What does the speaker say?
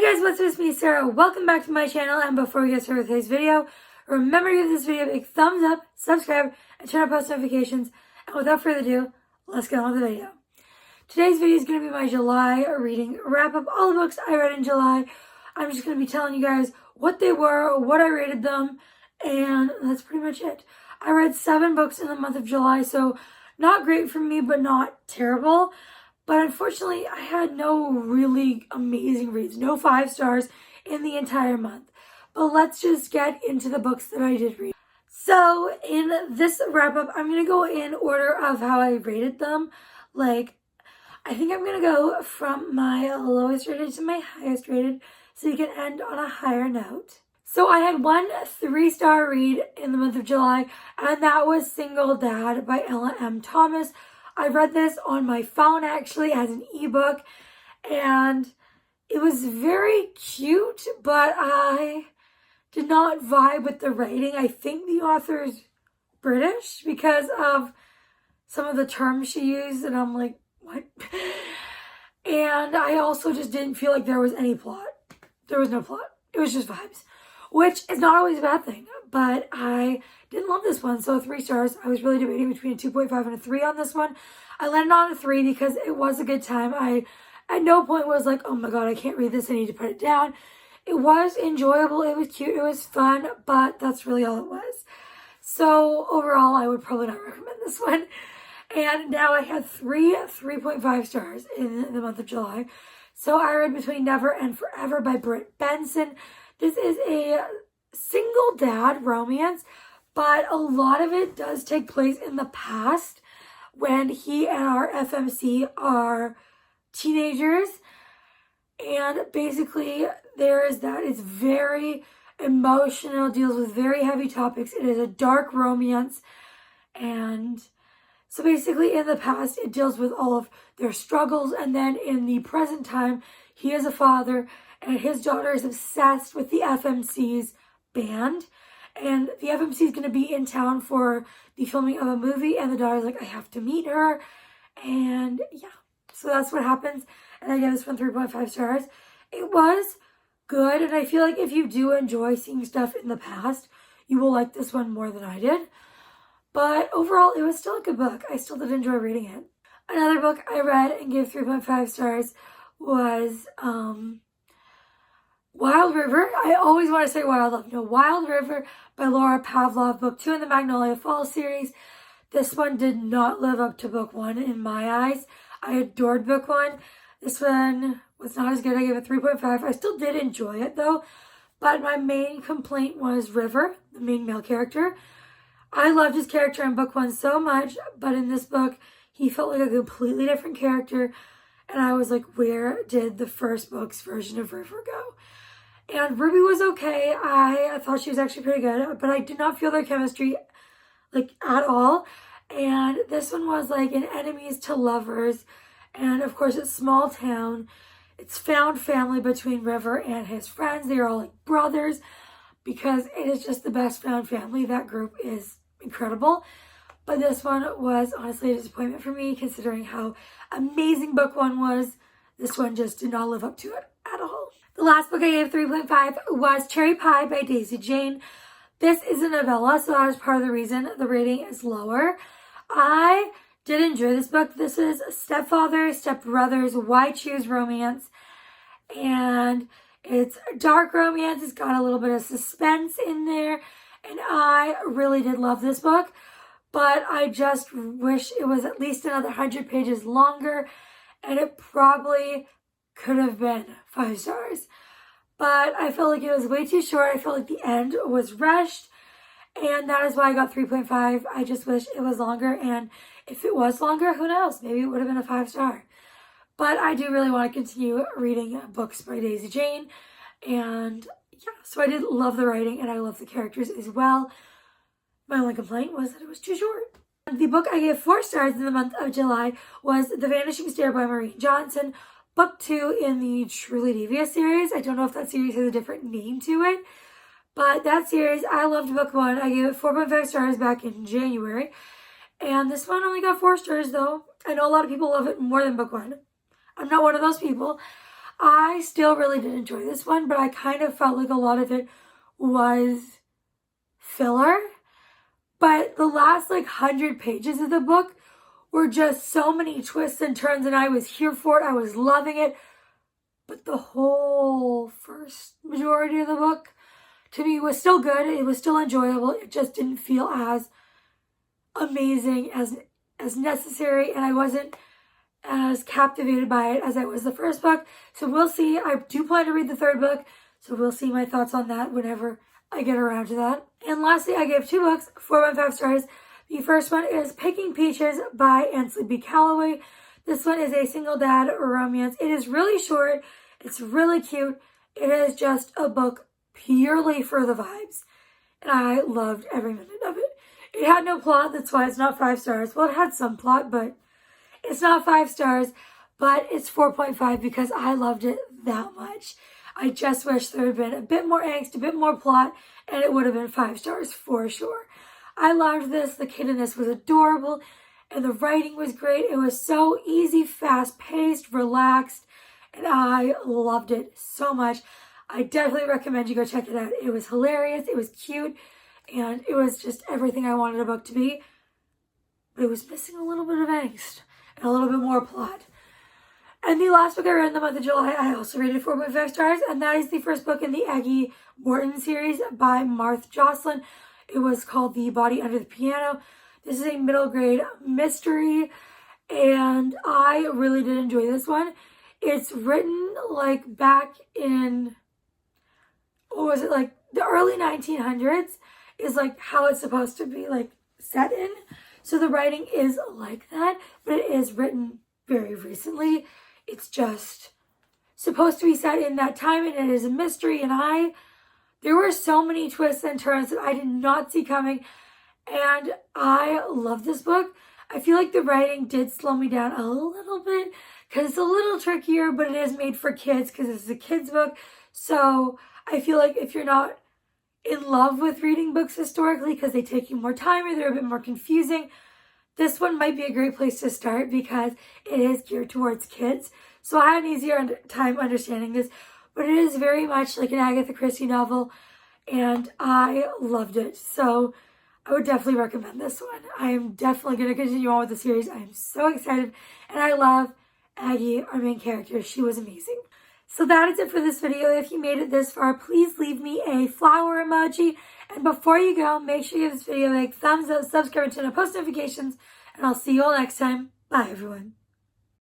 Hey guys, what's up? It's me, Sarah. Welcome back to my channel, and before we get started with today's video, remember to give this video a big thumbs up, subscribe, and turn on post notifications. And without further ado, let's get on with the video. Today's video is going to be my July reading wrap-up, all the books I read in July. I'm just going to be telling you guys what they were, what I rated them, and that's pretty much it. I read 7 books in the month of July, so not great for me, but not terrible. But unfortunately, I had no really amazing reads, no 5 stars in the entire month. But let's just get into the books that I did read. So in this wrap-up, I'm going to go in order of how I rated them. Like, I think I'm going to go from my lowest rated to my highest rated, so you can end on a higher note. So I had one 3-star read in the month of July, and that was Single Dad by Ella M. Thomas. I read this on my phone actually as an ebook, and it was very cute, but I did not vibe with the writing. I think the author is British because of some of the terms she used, and I'm like, what? And I also just didn't feel like there was any plot. There was no plot. It was just vibes, which is not always a bad thing, but I didn't love this one, so 3 stars. I was really debating between a 2.5 and a 3 on this one. I landed on a 3 because it was a good time. I at no point was like, oh my god, I can't read this, I need to put it down. It was enjoyable, it was cute, it was fun, but that's really all it was. So overall, I would probably not recommend this one. And now I had 3.5 stars in the month of July. So I read Between Never and Forever by Britt Benson. This is a single dad romance, but a lot of it does take place in the past when he and our FMC are teenagers. And basically there is that. It's very emotional, deals with very heavy topics. It is a dark romance. And so basically in the past it deals with all of their struggles, and then in the present time he is a father and his daughter is obsessed with the FMC's band. And the FMC is going to be in town for the filming of a movie, and the daughter's like, I have to meet her. And yeah, so that's what happens. And I gave this one 3.5 stars. It was good, and I feel like if you do enjoy seeing stuff in the past, you will like this one more than I did. But overall, it was still a good book. I still did enjoy reading it. Another book I read and gave 3.5 stars was Wild River. I always want to say Wild Love. No, Wild River by Laura Pavlov, book 2 in the Magnolia Falls series. This one did not live up to book 1 in my eyes. I adored book 1. This one was not as good. I gave it 3.5. I still did enjoy it though, but my main complaint was River, the main male character. I loved his character in book 1 so much, but in this book, he felt like a completely different character. And I was like, where did the first book's version of River go? And Ruby was okay. I thought she was actually pretty good, but I did not feel their chemistry like at all. And this one was like an enemies to lovers. And of course, it's small town. It's found family between River and his friends. They are all like brothers because it is just the best found family. That group is incredible. But this one was honestly a disappointment for me considering how amazing book 1 was. This one just did not live up to it at all. The last book I gave 3.5 was Cherry Pie by Daisy Jane. This is a novella, so that is part of the reason the rating is lower. I did enjoy this book. This is Stepfather, Stepbrothers, Why Choose Romance. And it's dark romance. It's got a little bit of suspense in there. And I really did love this book. But I just wish it was at least another 100 pages longer. And it probably could have been 5 stars. But I felt like it was way too short. I felt like the end was rushed. And that is why I got 3.5. I just wish it was longer. And if it was longer, who knows? Maybe it would have been a 5 star. But I do really want to continue reading books by Daisy Jane. And yeah, so I did love the writing and I love the characters as well. My only complaint was that it was too short. The book I gave 4 stars in the month of July was The Vanishing Stair by Maureen Johnson, book 2 in the Truly Devious series. I don't know if that series has a different name to it, but that series, I loved book 1. I gave it 4.5 stars back in January, and this one only got 4 stars though. I know a lot of people love it more than book 1. I'm not one of those people. I still really did enjoy this one, but I kind of felt like a lot of it was filler. But the last 100 pages of the book were just so many twists and turns, and I was here for it. I was loving it. But the whole first majority of the book, to me, was still good. It was still enjoyable. It just didn't feel as amazing, as necessary, and I wasn't as captivated by it as I was the first book. So we'll see. I do plan to read the third book, so we'll see my thoughts on that whenever I get around to that. And lastly, I gave 2 books 4.5 stars. The first one is Picking Peaches by Ansley B. Calloway. This one is a single dad romance. It is really short. It's really cute. It is just a book purely for the vibes. And I loved every minute of it. It had no plot. That's why it's not 5 stars. Well, it had some plot, but it's not 5 stars. But it's 4.5 because I loved it that much. I just wish there had been a bit more angst, a bit more plot, and it would have been 5 stars for sure. I loved this. The kid in this was adorable, and the writing was great. It was so easy, fast-paced, relaxed, and I loved it so much. I definitely recommend you go check it out. It was hilarious, it was cute, and it was just everything I wanted a book to be. But it was missing a little bit of angst and a little bit more plot. And the last book I read in the month of July, I also rated 4.5 stars, and that is the first book in the Aggie Morton series by Martha Jocelyn. It was called The Body Under the Piano. This is a middle grade mystery, and I really did enjoy this one. It's written back in, the early 1900s is how it's supposed to be set in. So the writing is like that, but it is written very recently. It's just supposed to be set in that time, and it is a mystery, and there were so many twists and turns that I did not see coming, and I love this book. I feel like the writing did slow me down a little bit because it's a little trickier, but it is made for kids because it's a kid's book. So I feel like if you're not in love with reading books historically because they take you more time or they're a bit more confusing, this one might be a great place to start because it is geared towards kids. So I had an easier time understanding this, but it is very much like an Agatha Christie novel, and I loved it. So I would definitely recommend this one. I am definitely going to continue on with the series. I am so excited, and I love Aggie, our main character. She was amazing. So that is it for this video. If you made it this far, please leave me a flower emoji. And before you go, make sure you give this video a thumbs up, subscribe, and turn on post notifications. And I'll see you all next time. Bye, everyone.